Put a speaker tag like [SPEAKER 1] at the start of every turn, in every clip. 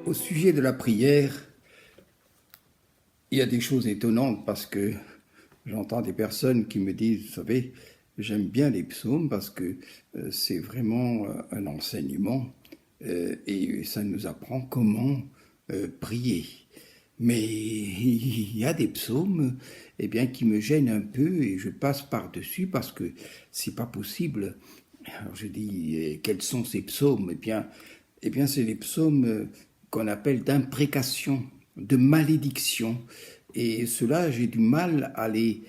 [SPEAKER 1] Au sujet de la prière, il y a des choses étonnantes parce que j'entends des personnes qui me disent, vous savez, j'aime bien les psaumes parce que c'est vraiment un enseignement et ça nous apprend comment prier. Mais il y a des psaumes qui me gênent un peu et je passe par-dessus parce que c'est pas possible. Alors je dis, quels sont ces psaumes? C'est les psaumes qu'on appelle d'imprécation, de malédiction. Et cela, j'ai du mal à les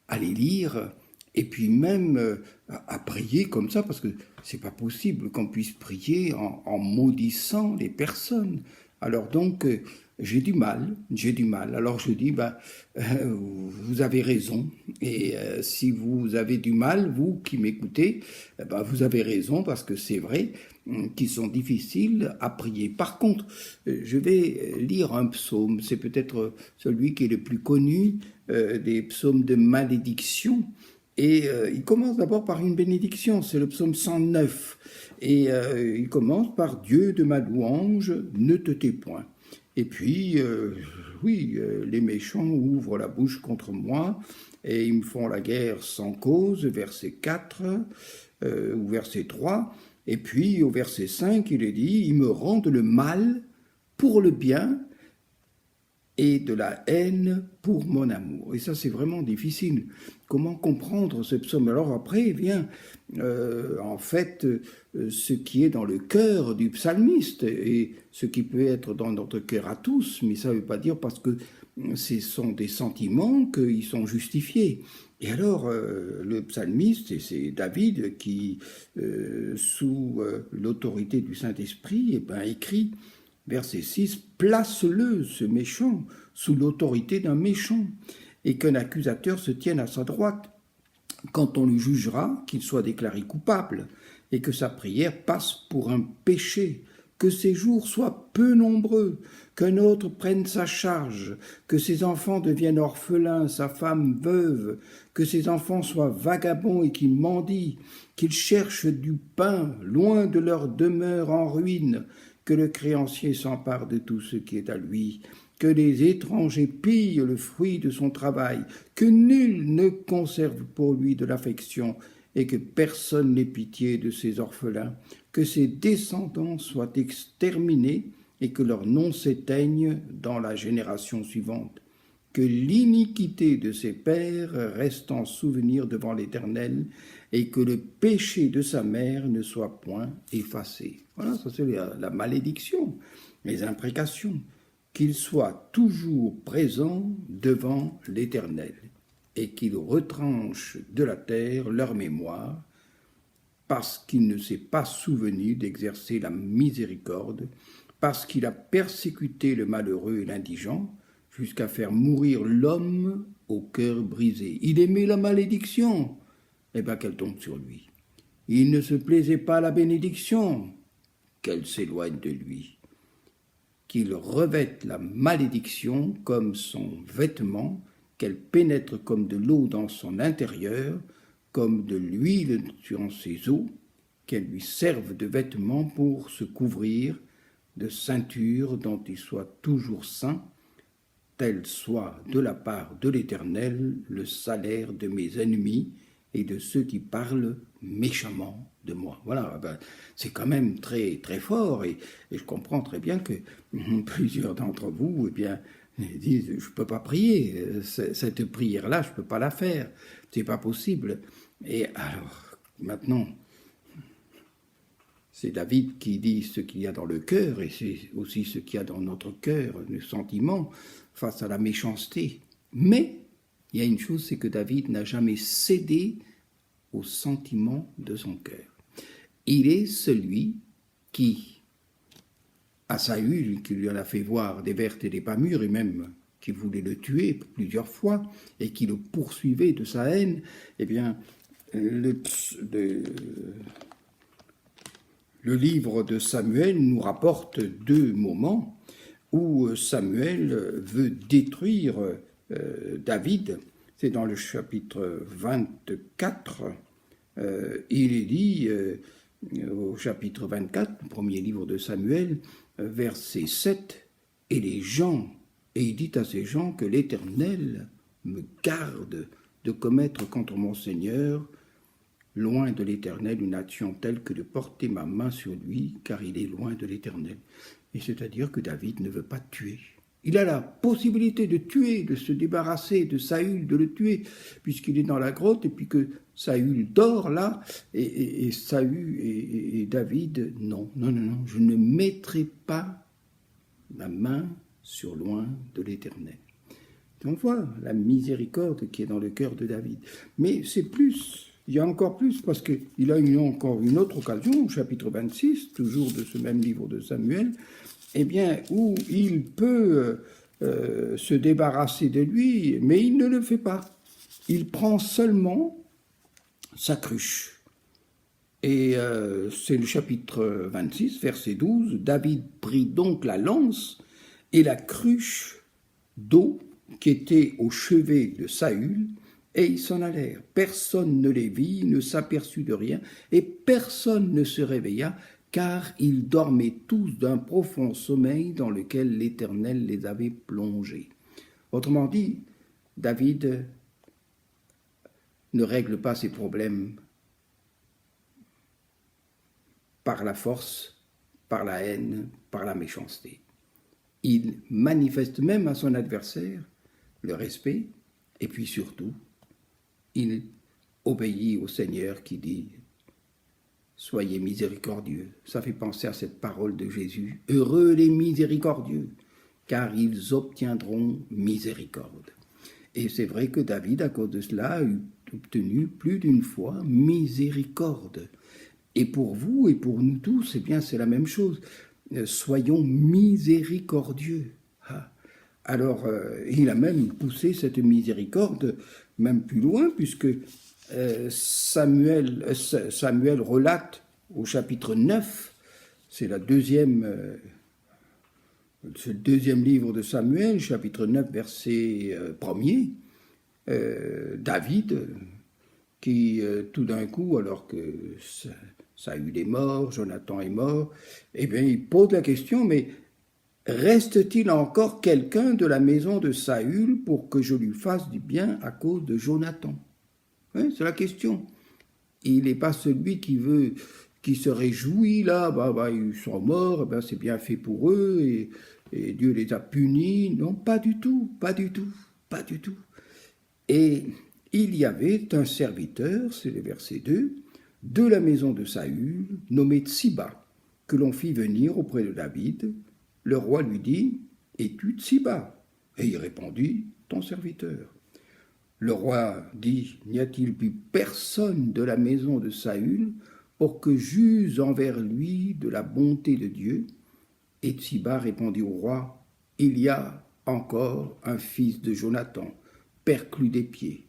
[SPEAKER 1] lire et puis même à prier comme ça, parce que c'est pas possible qu'on puisse prier en maudissant les personnes. Alors donc, j'ai du mal. Alors je dis, vous avez raison. Et si vous avez du mal, vous qui m'écoutez, vous avez raison, parce que c'est vrai qu'ils sont difficiles à prier. Par contre, je vais lire un psaume. C'est peut-être celui qui est le plus connu des psaumes de malédiction. Et il commence d'abord par une bénédiction, c'est le psaume 109. Et il commence par « Dieu de ma louange, ne te tais point ». Et puis, les méchants ouvrent la bouche contre moi et ils me font la guerre sans cause, verset 4 ou verset 3. Et puis, au verset 5, il est dit « Ils me rendent le mal pour le bien ». Et de la haine pour mon amour. Et ça, c'est vraiment difficile. Comment comprendre ce psaume? Alors après vient, ce qui est dans le cœur du psalmiste, et ce qui peut être dans notre cœur à tous, mais ça ne veut pas dire parce que ce sont des sentiments qu'ils sont justifiés. Et alors, le psalmiste, et c'est David qui, sous l'autorité du Saint-Esprit, écrit, verset 6, « Place-le, ce méchant, sous l'autorité d'un méchant, et qu'un accusateur se tienne à sa droite. Quand on le jugera, qu'il soit déclaré coupable, et que sa prière passe pour un péché, que ses jours soient peu nombreux, qu'un autre prenne sa charge, que ses enfants deviennent orphelins, sa femme veuve, que ses enfants soient vagabonds et qu'ils mendient, qu'ils cherchent du pain loin de leur demeure en ruine, que le créancier s'empare de tout ce qui est à lui, que les étrangers pillent le fruit de son travail, que nul ne conserve pour lui de l'affection et que personne n'ait pitié de ses orphelins, que ses descendants soient exterminés et que leur nom s'éteigne dans la génération suivante, que l'iniquité de ses pères reste en souvenir devant l'Éternel et que le péché de sa mère ne soit point effacé. Voilà, ça c'est la malédiction, les imprécations. Qu'il soit toujours présent devant l'Éternel et qu'il retranche de la terre leur mémoire parce qu'il ne s'est pas souvenu d'exercer la miséricorde, parce qu'il a persécuté le malheureux et l'indigent, jusqu'à faire mourir l'homme au cœur brisé. Il aimait la malédiction, qu'elle tombe sur lui. Il ne se plaisait pas à la bénédiction, qu'elle s'éloigne de lui. Qu'il revête la malédiction comme son vêtement, qu'elle pénètre comme de l'eau dans son intérieur, comme de l'huile sur ses os, qu'elle lui serve de vêtement pour se couvrir, de ceinture dont il soit toujours saint, tel soit de la part de l'Éternel le salaire de mes ennemis et de ceux qui parlent méchamment de moi. Voilà, c'est quand même très, très fort et je comprends très bien que plusieurs d'entre vous, disent, je ne peux pas prier, cette prière-là, je ne peux pas la faire, c'est pas possible. Et alors, maintenant, c'est David qui dit ce qu'il y a dans le cœur et c'est aussi ce qu'il y a dans notre cœur, le sentiment face à la méchanceté. Mais il y a une chose, c'est que David n'a jamais cédé aux sentiments de son cœur. Il est celui qui, à Saül, qui lui en a fait voir des vertes et des pas mûres, et même qui voulait le tuer plusieurs fois, et qui le poursuivait de sa haine, le livre de Samuel nous rapporte deux moments où Samuel veut détruire David. C'est dans le chapitre 24, il est dit au chapitre 24, le premier livre de Samuel, verset 7, et il dit à ces gens que l'Éternel me garde de commettre contre mon Seigneur, loin de l'Éternel, une action telle que de porter ma main sur lui, car il est loin de l'Éternel. Et c'est-à-dire que David ne veut pas tuer. Il a la possibilité de tuer, de se débarrasser de Saül, de le tuer, puisqu'il est dans la grotte, et puis que Saül dort là, et Saül et David, non, je ne mettrai pas la main sur loin de l'Éternel. On voit la miséricorde qui est dans le cœur de David. Mais c'est plus, il y a encore plus, parce qu'il a encore une autre occasion, au chapitre 26, toujours de ce même livre de Samuel, eh bien, où il peut se débarrasser de lui, mais il ne le fait pas. Il prend seulement sa cruche. Et c'est le chapitre 26, verset 12. David prit donc la lance et la cruche d'eau qui était au chevet de Saül, et ils s'en allèrent. Personne ne les vit, ne s'aperçut de rien, et personne ne se réveilla, car ils dormaient tous d'un profond sommeil dans lequel l'Éternel les avait plongés. Autrement dit, David ne règle pas ses problèmes par la force, par la haine, par la méchanceté. Il manifeste même à son adversaire le respect, et puis surtout, il obéit au Seigneur qui dit « Soyez miséricordieux ». Ça fait penser à cette parole de Jésus. « Heureux les miséricordieux, car ils obtiendront miséricorde ». Et c'est vrai que David, à cause de cela, a obtenu plus d'une fois miséricorde. Et pour vous et pour nous tous, eh bien, c'est la même chose. Soyons miséricordieux. Alors, il a même poussé cette miséricorde même plus loin, puisque Samuel relate au chapitre 9, c'est le deuxième livre de Samuel, chapitre 9, verset 1er, David, qui tout d'un coup, alors que Saül est mort, Jonathan est mort, eh bien, il pose la question, mais reste-t-il encore quelqu'un de la maison de Saül pour que je lui fasse du bien à cause de Jonathan? Oui, c'est la question. Il n'est pas celui qui se réjouit, là, ils sont morts, c'est bien fait pour eux, et Dieu les a punis. Non, pas du tout. Et il y avait un serviteur, c'est le verset 2, de la maison de Saül, nommé Tsiba, que l'on fit venir auprès de David. Le roi lui dit « Es-tu Tsiba ?» Et il répondit « Ton serviteur ». Le roi dit « N'y a-t-il plus personne de la maison de Saül pour que j'use envers lui de la bonté de Dieu ?» Et Tsiba répondit au roi « Il y a encore un fils de Jonathan, perclus des pieds. »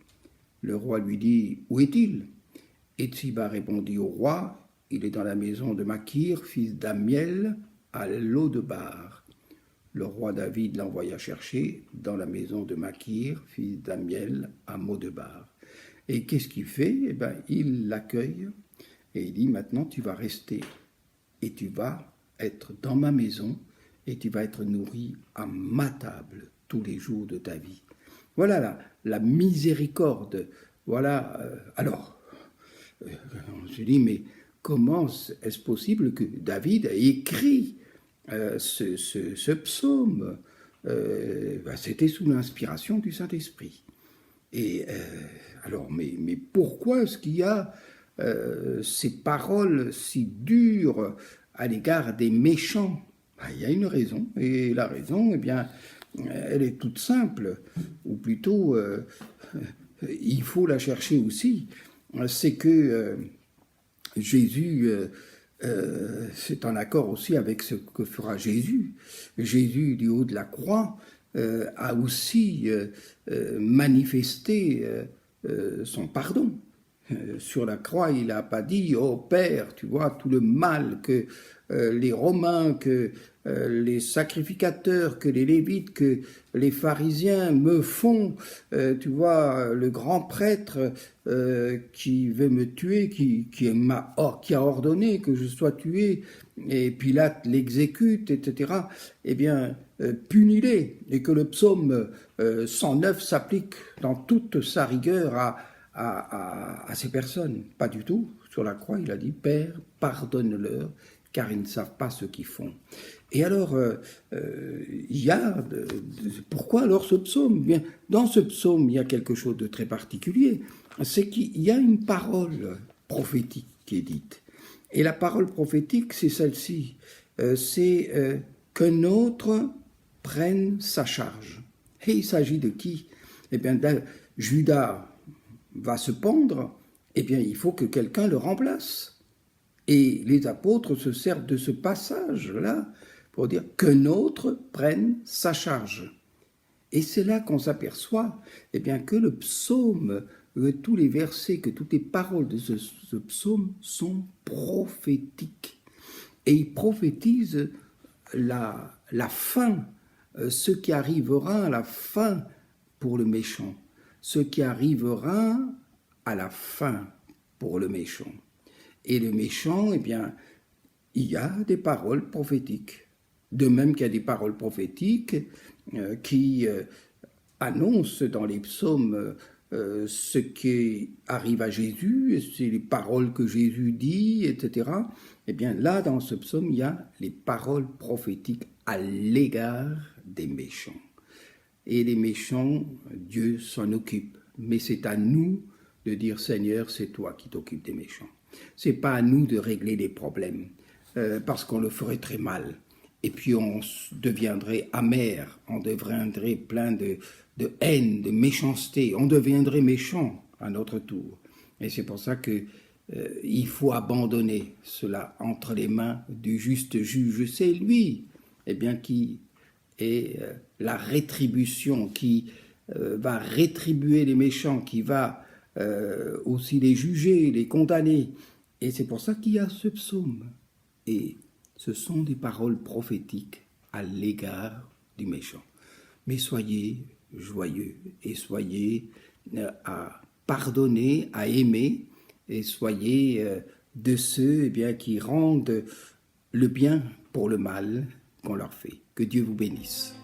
[SPEAKER 1] Le roi lui dit « Où est-il » Et Tsiba répondit au roi « Il est dans la maison de Makir, fils d'Amiel, à Lo-debar. » Le roi David l'envoya chercher dans la maison de Makir, fils d'Amiel, à Lo-debar. Et qu'est-ce qu'il fait? Eh bien, il l'accueille et il dit « Maintenant, tu vas rester et tu vas être dans ma maison et tu vas être nourri à ma table tous les jours de ta vie. » Voilà la miséricorde. Voilà. Alors, on se dit, mais comment est-ce possible que David ait écrit ce psaume? C'était sous l'inspiration du Saint-Esprit. Et alors, mais pourquoi est-ce qu'il y a ces paroles si dures à l'égard des méchants? Il y a une raison, et la raison, eh bien, elle est toute simple, ou plutôt, il faut la chercher aussi. C'est que Jésus, c'est en accord aussi avec ce que fera Jésus. Jésus, du haut de la croix, a aussi manifesté son pardon. Sur la croix, il n'a pas dit « Oh Père, tu vois, tout le mal que les Romains, que les sacrificateurs, que les Lévites, que les pharisiens me font. Tu vois, le grand prêtre qui veut me tuer, qui a ordonné que je sois tué, et Pilate l'exécute, etc. Eh bien, punis-les, et que le psaume 109 s'applique dans toute sa rigueur à ces personnes. Pas du tout. Sur la croix, il a dit, Père, pardonne-leur, car ils ne savent pas ce qu'ils font. Et alors, il y a... pourquoi alors ce psaume? Bien, dans ce psaume, il y a quelque chose de très particulier. C'est qu'il y a une parole prophétique qui est dite. Et la parole prophétique, c'est celle-ci. C'est qu'un autre prenne sa charge. Et il s'agit de qui? Eh bien, Judas va se pendre, eh bien, il faut que quelqu'un le remplace. Et les apôtres se servent de ce passage-là pour dire qu'un autre prenne sa charge. Et c'est là qu'on s'aperçoit eh bien, que le psaume, que tous les versets, que toutes les paroles de ce psaume sont prophétiques. Et il prophétise la fin, ce qui arrivera à la fin pour le méchant, ce qui arrivera à la fin pour le méchant. Et le méchant, eh bien, il y a des paroles prophétiques. De même qu'il y a des paroles prophétiques qui annoncent dans les psaumes ce qui arrive à Jésus, c'est les paroles que Jésus dit, etc. Eh bien, là, dans ce psaume, il y a les paroles prophétiques à l'égard des méchants. Et les méchants, Dieu s'en occupe. Mais c'est à nous de dire, Seigneur, c'est toi qui t'occupes des méchants. C'est pas à nous de régler les problèmes, parce qu'on le ferait très mal. Et puis on deviendrait amer, on deviendrait plein de haine, de méchanceté, on deviendrait méchant à notre tour. Et c'est pour ça que il faut abandonner cela entre les mains du juste juge. C'est lui, eh bien, qui est la rétribution, qui va rétribuer les méchants, qui va aussi les juger, les condamner. Et c'est pour ça qu'il y a ce psaume. Et ce sont des paroles prophétiques à l'égard du méchant. Mais soyez joyeux et soyez à pardonner, à aimer, et soyez de ceux eh bien, qui rendent le bien pour le mal qu'on leur fait. Que Dieu vous bénisse.